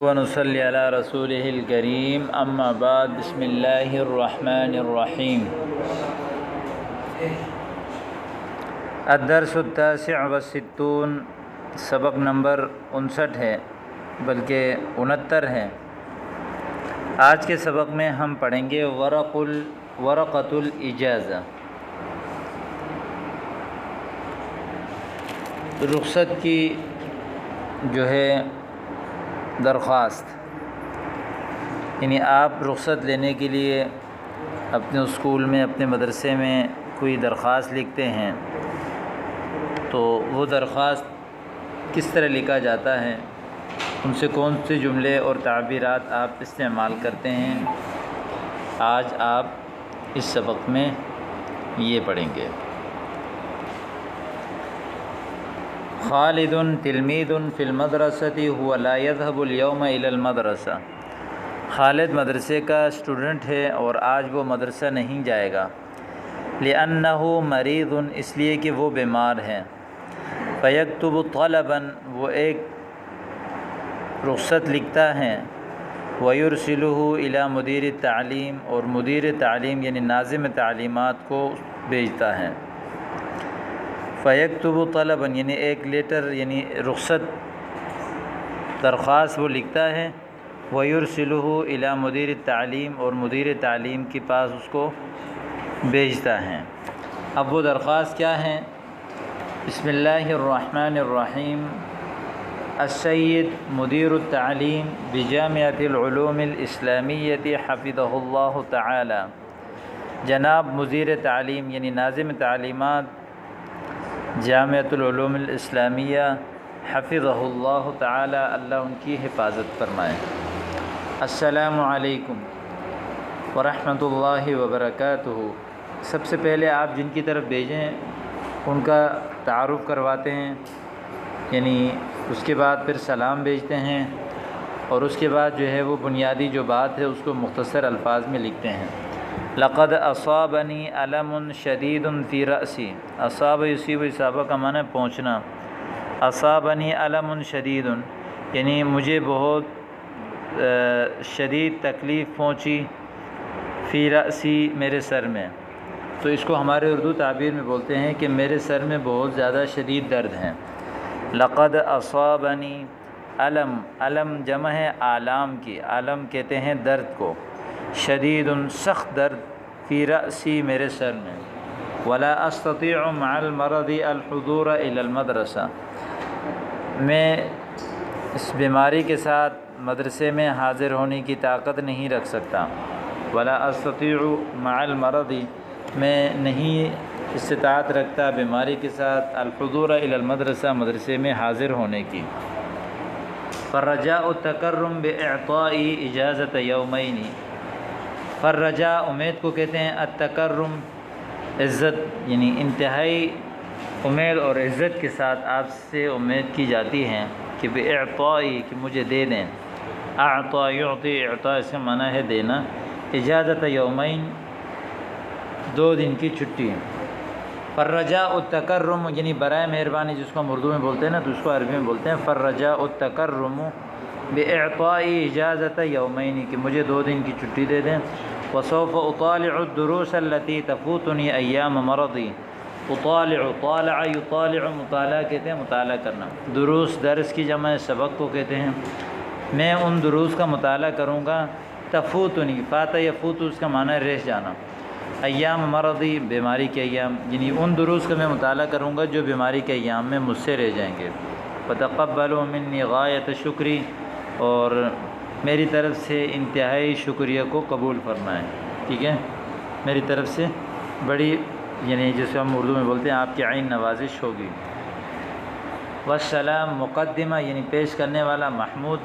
ونصلی علی رسولہ الکریم اما بعد بسم اللہ الرحمن الرحیم الدرس التاسع والستون سبق نمبر 59 ہے بلکہ 69 ہے۔ آج کے سبق میں ہم پڑھیں گے ورقۃ الاجازہ، رخصت کی جو ہے درخواست، یعنی آپ رخصت لینے کے لیے اپنے اسکول میں اپنے مدرسے میں کوئی درخواست لکھتے ہیں تو وہ درخواست کس طرح لکھا جاتا ہے، ان سے کون سے جملے اور تعبیرات آپ استعمال کرتے ہیں، آج آپ اس سبق میں یہ پڑھیں گے۔ خالد تلمید فی المدرسۃ هو لا يذهب اليوم الى المدرسہ، خالد مدرسے کا اسٹوڈنٹ ہے اور آج وہ مدرسہ نہیں جائے گا۔ لأنه مریض، اس لیے کہ وہ بیمار ہے۔ فیکتب طلبا، وہ ایک رخصت لکھتا ہے۔ ویرسلہ الی مدیر التعلیم، اور مدیر تعلیم یعنی ناظم تعلیمات کو بھیجتا ہے۔ فیکتب طلبا یعنی ایک لیٹر یعنی رخصت درخواست وہ لکھتا ہے۔ ویرسلہ الی مدیر التعلیم، اور مدیر تعلیم کے پاس اس کو بھیجتا ہے۔ اب وہ درخواست کیا ہے؟ بسم اللہ الرحمن الرحیم۔ السید مدیر التعلیم بجامعۃ العلوم الاسلامیۃ حفظہ اللہ تعالی، جناب مدیر تعلیم یعنی ناظم تعلیمات جامعۃ العلوم الاسلامیہ حفظہ اللہ تعالی، اللہ ان کی حفاظت فرمائے۔ السلام علیکم ورحمۃ اللہ وبرکاتہ، سب سے پہلے آپ جن کی طرف بھیجیں ان کا تعارف کرواتے ہیں، یعنی اس کے بعد پھر سلام بھیجتے ہیں، اور اس کے بعد جو ہے وہ بنیادی جو بات ہے اس کو مختصر الفاظ میں لکھتے ہیں۔ لقد اصابنی علم شدید فی رأسی، اصاب یصیب، اصابہ کا معنی پہنچنا، اصابنی علم شدید یعنی مجھے بہت شدید تکلیف پہنچی، فی رأسی میرے سر میں، تو اس کو ہمارے اردو تعبیر میں بولتے ہیں کہ میرے سر میں بہت زیادہ شدید درد ہے۔ لقد اصابنی علم، علم جمع ہے آلام کی، علم کہتے ہیں درد کو، شدید سخت درد، فی رأسی میرے سر میں، ولا استطیع مع المرض الحضور الی المدرسہ، میں اس بیماری کے ساتھ مدرسے میں حاضر ہونے کی طاقت نہیں رکھ سکتا۔ ولا استطیع مع المرض، میں نہیں استطاعت رکھتا بیماری کے ساتھ، الحضور الی المدرسہ مدرسے میں حاضر ہونے کی۔ فالرجاء التکرم باعطاء اجازت یومین، فالرجاء امید کو کہتے ہیں، التکرم عزت، یعنی انتہائی امید اور عزت کے ساتھ آپ سے امید کی جاتی ہے کہ باعطاء کہ مجھے دے دیں، اعطا یعطی، اعطاء سے معنی ہے دینا، اجازت یومین 2 دن کی چھٹی۔ فالرجاء التکرم یعنی برائے مہربانی، جس کو ہم اردو میں بولتے ہیں نا تو اس کو عربی میں بولتے ہیں فالرجاء التکرم باعطاء اجازت یومین، کہ مجھے 2 دن کی چھٹی دے دیں۔ وسوف اطالع الدروس التي تفوتني ایام مرضی، اطالع، طالع یطالع، مطالعہ کہتے ہیں مطالعہ کرنا، دروس درس کی جمع سبق کو کہتے ہیں، میں ان دروس کا مطالعہ کروں گا۔ تفوتنی، فات یفوت اس کا معنی ہے رہ جانا، ایام مرضی بیماری کے ایام، یعنی ان دروس کا میں مطالعہ کروں گا جو بیماری کے ایام میں مجھ سے رہ جائیں گے۔ فتقبلوا منی غایت شکری، اور میری طرف سے انتہائی شکریہ کو قبول فرمائیں، ٹھیک ہے، میری طرف سے بڑی، یعنی جسے ہم اردو میں بولتے ہیں آپ کی عین نوازش ہوگی۔ والسلام مقدمہ یعنی پیش کرنے والا محمود،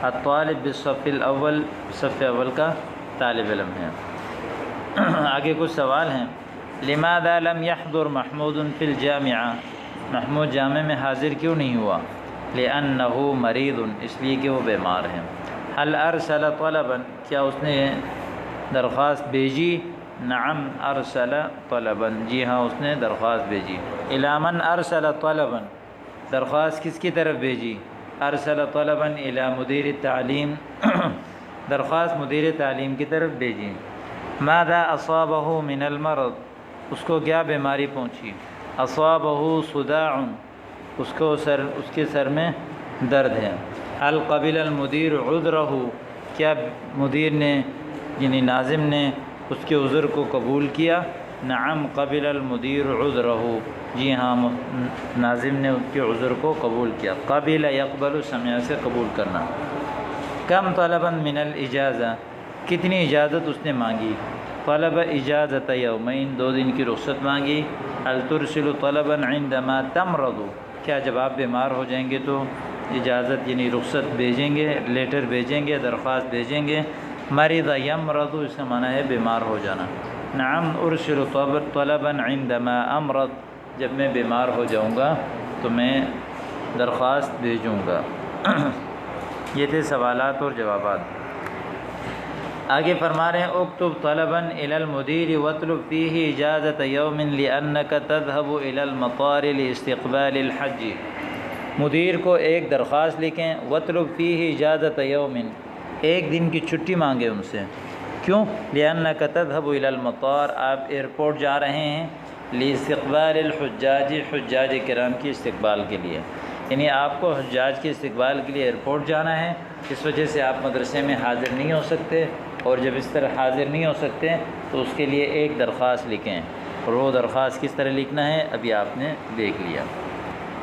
الطالب بالصف الاول، صف اول کا طالب علم ہے۔ آگے کچھ سوال ہیں۔ لماذا لم يحضر محمود فی الجامعہ، محمود جامع میں حاضر کیوں نہیں ہوا؟ لأنه مریض، اس لیے کہ وہ بیمار ہیں۔ هل ارسل طلبا، کیا اس نے درخواست بھیجی؟ نعم ارسل طلبا، جی ہاں اس نے درخواست بھیجی۔ الی من ارسل طلبا، درخواست کس کی طرف بھیجی؟ ارسل طلبا الی مدیر التعلیم درخواست مدیر تعلیم کی طرف بھیجی. ماذا اصابہ من المرض اس کو کیا بیماری پہنچی. اصابہ صداع اس کے سر میں درد ہے. هل قبل المدیر عذرہ کیا مدیر نے یعنی ناظم نے اس کے عذر کو قبول کیا. نعم قبل المدیر عذرہ جی ہاں ناظم نے اس کے عذر کو قبول کیا. قبل یقبل سمع سے قبول کرنا. کم طلبا من الاجازہ کتنی اجازت اس نے مانگی. طلب اجازت یومین 2 دن کی رخصت مانگی. هل ترسل طلبا عندما تمرض کیا جب آپ بیمار ہو جائیں گے تو اجازت یعنی رخصت بھیجیں گے, لیٹر بھیجیں گے, درخواست بھیجیں گے. مرض یمرض اس کا معنی ہے بیمار ہو جانا. نعم ارسل طلبا عندما امرض جب میں بیمار ہو جاؤں گا تو میں درخواست بھیجوں گا. یہ تھے سوالات اور جوابات. آگے فرما رہے ہیں اکتب طلبا الی المدیر واطلب فیہ اجازت یوم لانک تذهب الی المطار لاستقبال الحج. مدیر کو ایک درخواست لکھیں. واطلب فیہ اجازت یوم 1 دن کی چھٹی مانگے ان سے. کیوں؟ لانک تذهب الی المطار آپ ایئرپورٹ جا رہے ہیں. لاستقبال الحجاج حجاج کرام کی استقبال کے لیے یعنی آپ کو حجاج کے استقبال کے لیے ایئرپورٹ جانا ہے. اس وجہ سے آپ مدرسے میں حاضر نہیں ہو سکتے اور جب اس طرح حاضر نہیں ہو سکتے تو اس کے لیے ایک درخواست لکھیں. اور وہ درخواست کس طرح لکھنا ہے ابھی آپ نے دیکھ لیا.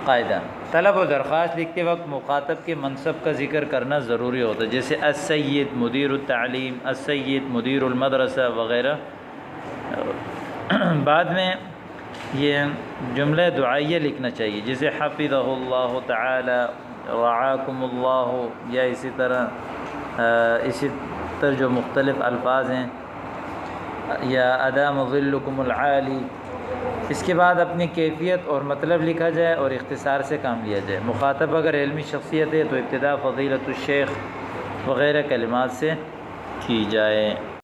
قاعدہ طلب و درخواست لکھتے وقت مخاطب کے منصب کا ذکر کرنا ضروری ہوتا ہے. جیسے السید مدیر التعلیم, السید مدیر المدرسہ وغیرہ. بعد میں یہ جملہ دعائیہ لکھنا چاہیے جیسے حفظہ اللہ تعالی رعاکم اللہ یا اسی طرح جو مختلف الفاظ ہیں یا ادام ظلکم العالی. اس کے بعد اپنی کیفیت اور مطلب لکھا جائے اور اختصار سے کام لیا جائے. مخاطب اگر علمی شخصیت ہے تو ابتدا فضیلت الشیخ وغیرہ کلمات سے کی جائے.